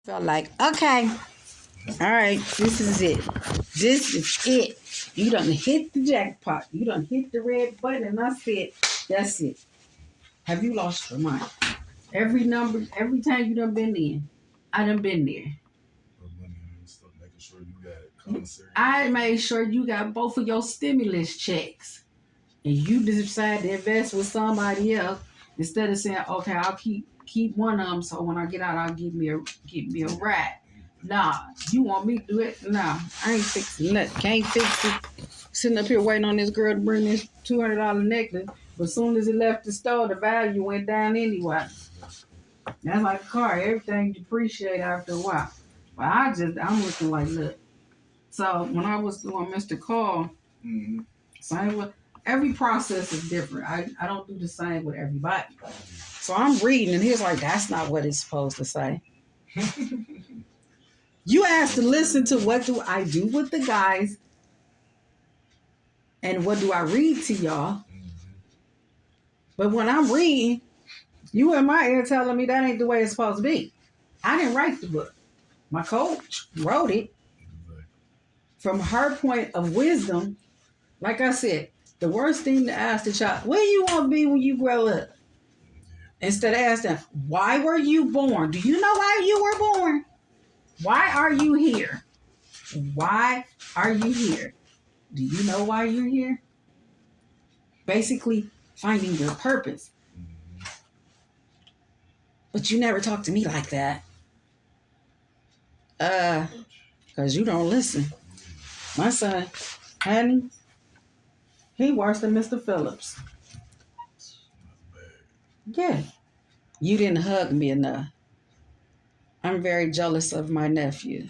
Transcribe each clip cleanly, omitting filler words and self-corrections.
Felt like, okay, all right, this is it. This is it. You done hit the jackpot. You done hit the red button, and I said, that's it. Have you lost your mind? Every number, every time you done been in, I done been there. Making sure you got commissary. I made sure you got both of your stimulus checks, and you decide to invest with somebody else instead of saying, okay, I'll keep one of them, so when I get out, I'll get me a ride. Nah, you want me to do it? Nah, I ain't fixing nothing. Can't fix it. Sitting up here waiting on this girl to bring this $200 necklace, but as soon as it left the store, the value went down anyway. That's like a car. Everything depreciate after a while. But I'm looking like, look. So when I was doing Mr. Call, same with every process is different. I don't do the same with everybody. So I'm reading, and he's like, that's not what it's supposed to say. You asked to listen to what do I do with the guys and what do I read to y'all. But when I'm reading, you in my ear telling me that ain't the way it's supposed to be. I didn't write the book. My coach wrote it from her point of wisdom. Like I said, the worst thing to ask the child, where you want to be when you grow up? Instead of asking, why were you born? Do you know why you were born? Why are you here? Why are you here? Do you know why you're here? Basically, finding your purpose. But you never talk to me like that. Because you don't listen. My son, honey, he worse than Mr. Phillips. Yeah. You didn't hug me enough. I'm very jealous of my nephew.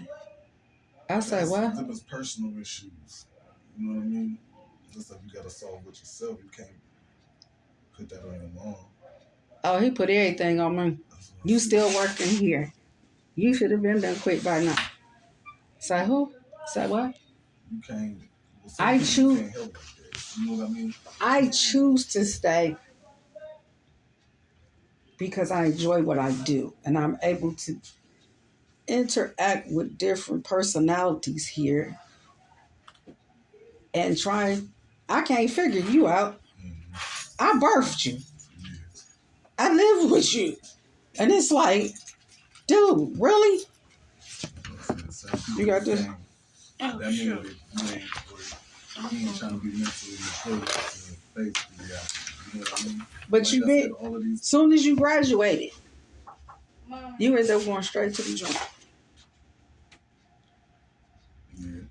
I say, what? Them is personal issues. You know what I mean? Just stuff you gotta solve with yourself. You can't put that on your mom. Oh, he put everything on me. You still working here. You should have been done quick by now. Say who? Say what? You can't. I choose. You can't help like that. You know what I mean? I choose to stay because I enjoy what I do, and I'm able to interact with different personalities here and try. I can't figure you out. I birthed you. I live with you, and it's like, dude, really? You got this. That means you ain't trying to be mentally mature to face the reality. You know what I mean? But like you been, soon as you graduated, you ended up going straight to the joint. Yeah.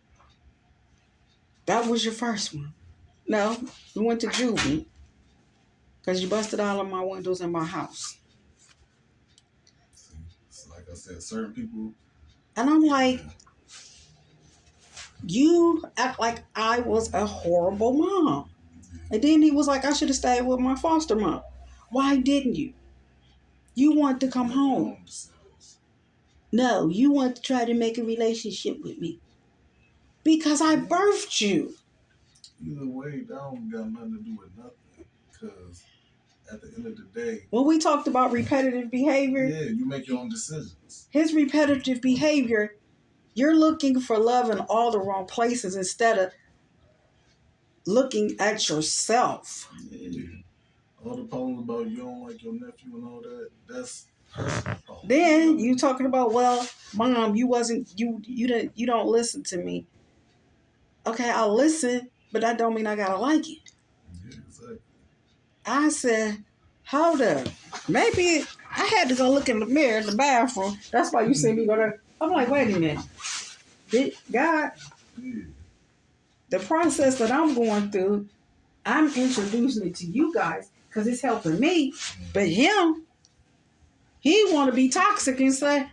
That was your first one. No, you went to juvie because you busted all of my windows in my house. See, like I said, certain people. And I'm like, you act like I was a horrible mom. And then he was like, I should have stayed with my foster mom. Why didn't you? You want to come home. No, you want to try to make a relationship with me. Because I birthed you. Either way, that don't got nothing to do with nothing. Because at the end of the day... When we talked about repetitive behavior... Yeah, you make your own decisions. His repetitive behavior, you're looking for love in all the wrong places instead of looking at yourself. Yeah. All the problems about you don't like your nephew and all that, that's personal problem. Then you talking about, well, mom, you don't listen to me. Okay, I'll listen, but that don't mean I gotta like it. Yeah, exactly. I said, hold up. Maybe I had to go look in the mirror in the bathroom. That's why you see me go there. I'm like, wait a minute. God, the process that I'm going through, I'm introducing it to you guys because it's helping me. But him, he want to be toxic and say,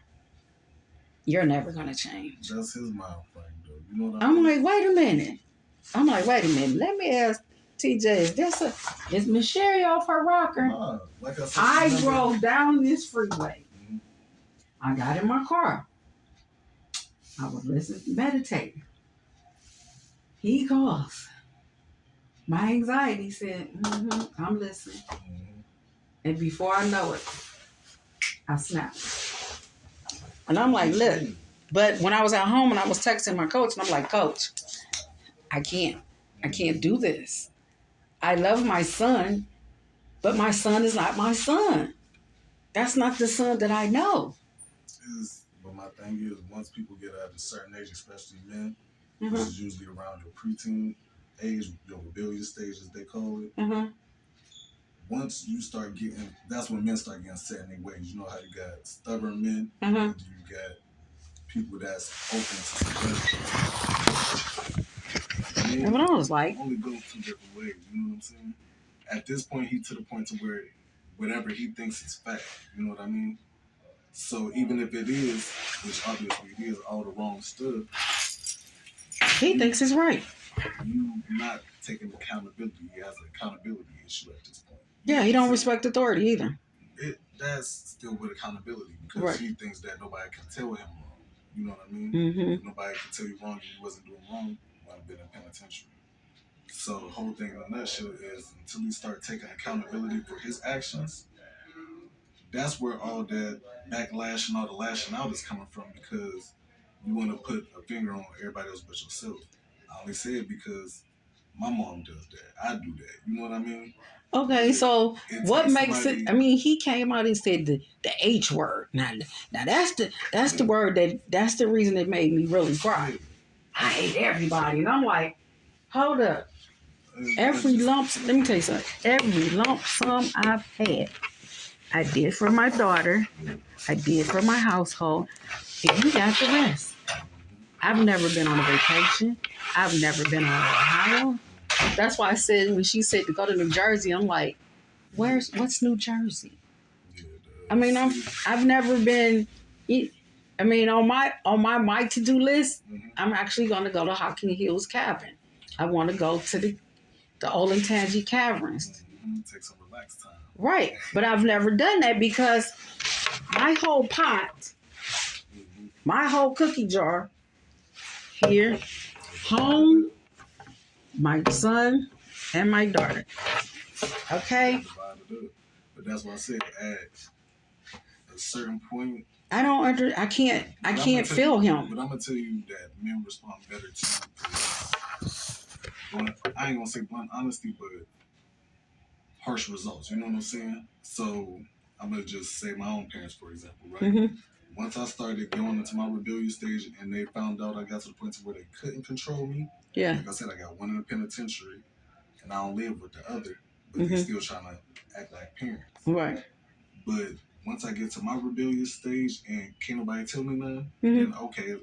you're never going to change. That's his mind frame, though. You know what I'm like, wait a minute. Let me ask TJ, is Miss Sherry off her rocker? Like I said, I drove down this freeway. Mm-hmm. I got in my car. I was listening, meditating. He calls. My anxiety said, I'm listening. Mm-hmm. And before I know it, I snapped. And I'm like, look, but when I was at home and I was texting my coach, and I'm like, Coach, I can't do this. I love my son, but my son is not my son. That's not the son that I know. But my thing is, once people get at a certain age, especially men, which Mm-hmm. is usually around your preteen age, your rebellious stage, as they call it. Mm-hmm. Once you start getting, that's when men start getting set in their ways. You know how you got stubborn men, Mm-hmm. and you got people that's open to suggestions. And when I was like, only go two different ways. You know what I'm saying? At this point, he to the point to where whatever he thinks is fact. You know what I mean? So even if it is, which obviously it is, all the wrong stuff, he thinks it's right. you not taking accountability. He has an accountability issue at this point. Yeah, he don't respect authority either. That's still with accountability because Right. he thinks that nobody can tell him wrong. You know what I mean? Mm-hmm. If nobody can tell you wrong and you wasn't doing wrong, you would have been in penitentiary. So the whole thing in a nutshell is until he start taking accountability for his actions, that's where all that backlash and all the lashing out is coming from because you want to put a finger on everybody else but yourself. I only say it because my mom does that. I do that. You know what I mean? Okay, so what makes somebody, it? I mean, he came out and said the H word. Now that's the word that's the reason it made me really cry. I hate everybody, and I'm like, hold up. Every lump, let me tell you something. Every lump sum I've had, I did for my daughter. I did for my household. And you got the rest. I've never been on a vacation. I've never been on Ohio. That's why I said when she said to go to New Jersey, I'm like, what's New Jersey? I mean, I've never been. I mean, on my to do list, I'm actually going to go to Hocking Hills Cabin. I want to go to the Olentangy Caverns. Take some relaxed time. Right, but I've never done that because my whole pot, my whole cookie jar, here, home, my son, and my daughter. Okay. But that's why I said at a certain point. I can't feel him. But I'm gonna tell you that men respond better to, I ain't gonna say blunt honesty, but harsh results. You know what I'm saying? So I'm gonna just say my own parents, for example, right? Mm-hmm. Once I started going into my rebellious stage, and they found out I got to the point where they couldn't control me. Yeah. Like I said, I got one in the penitentiary, and I don't live with the other, but Mm-hmm. they still trying to act like parents. Right. But once I get to my rebellious stage and can't nobody tell me nothing, Mm-hmm. then okay,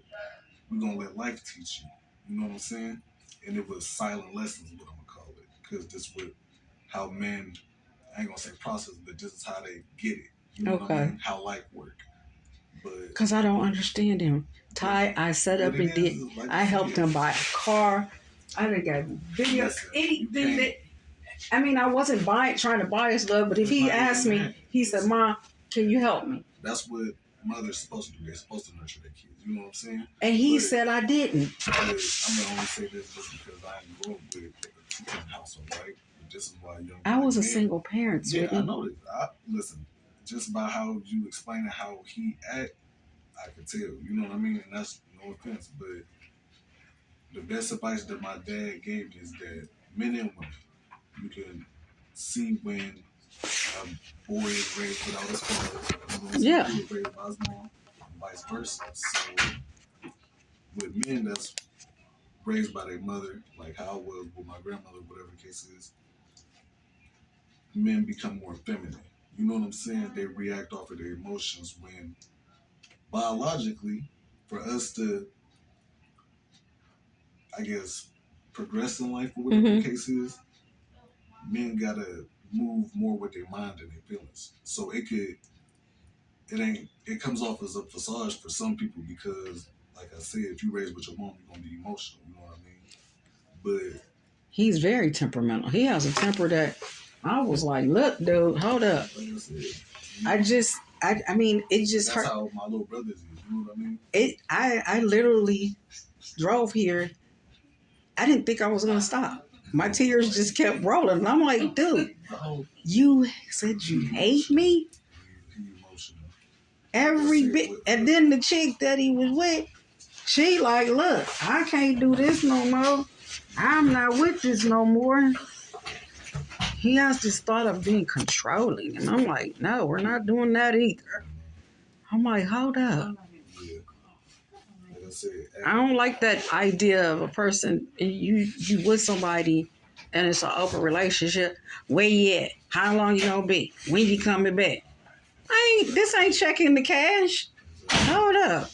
we're gonna let life teach you. You know what I'm saying? And it was silent lessons, what I'm gonna call it, because this was how men, I ain't gonna say process, but this is how they get it. You know what I mean? How life work. But because I don't understand him. Ty, I set up and did. Like I helped him buy a car. I done got videos, anything that. I mean, I wasn't trying to buy his love, but if he asked me, he said, "Mom, can you help me?" That's what mothers supposed to do. They're supposed to nurture their kids. You know what I'm saying? And he said I didn't. I'm gonna only say this just because I ain't grown with a two-parent household, right? But this is why I was a single parent. Yeah, I know that. Listen, just by how you explain how he act, I can tell. You know what I mean? And that's no offense, but the best advice that my dad gave me is that men and women, you can see when a boy is raised without his father, yeah, he was raised by his mom, and vice versa. So with men that's raised by their mother, like how I was with my grandmother, whatever the case is, men become more feminine. You know what I'm saying? They react off of their emotions when biologically, for us to, I guess, progress in life or whatever the case is, men gotta move more with their mind than their feelings. So it comes off as a facade for some people because, like I said, if you raised with your mom, you're gonna be emotional. You know what I mean? But he's very temperamental. He has a temper that I was like, look, dude, hold up. Like I said, I mean, it just that's hurt. how my little brothers is. You know what I mean? I literally drove here. I didn't think I was gonna stop. My tears just kept rolling. And I'm like, dude, you said you hate me? He emotional. every bit. And then the chick that he was with, she like, look, I can't do this no more. I'm not with this no more. He has this thought of being controlling. And I'm like, no, we're not doing that either. I'm like, hold up. Yeah. Like I said, I don't like that idea of a person, you with somebody and it's an open relationship. Where you at? How long you gonna be? When you coming back? This ain't checking the cash. Hold up.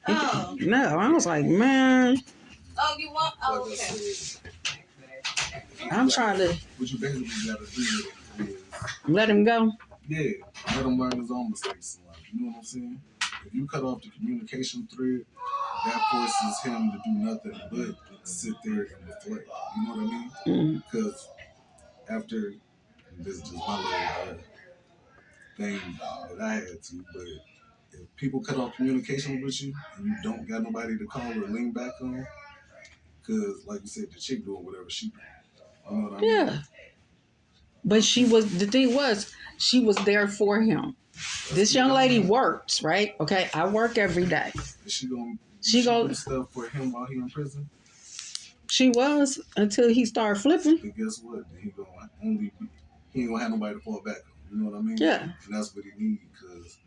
Oh. No, I was like, man, Oh, you want? Oh, like I okay. said, I'm trying to what you basically gotta do is, let him go. yeah, let him learn his own mistakes in life. You know what I'm saying? If you cut off the communication thread, that forces him to do nothing but sit there and reflect. You know what I mean? Mm. Because after, this is just my little thing that I had to, but if people cut off communication with you and you don't got nobody to call or lean back on, because like you said, the chick doing whatever she doing. You know what I mean? Yeah. But the thing was, she was there for him. This young lady works, right? Okay, I work every day. Is she gonna do stuff for him while he in prison? She was until he started flipping. Then guess what? Then he ain't gonna have nobody to fall back on. You know what I mean? Yeah. And that's what he needs, because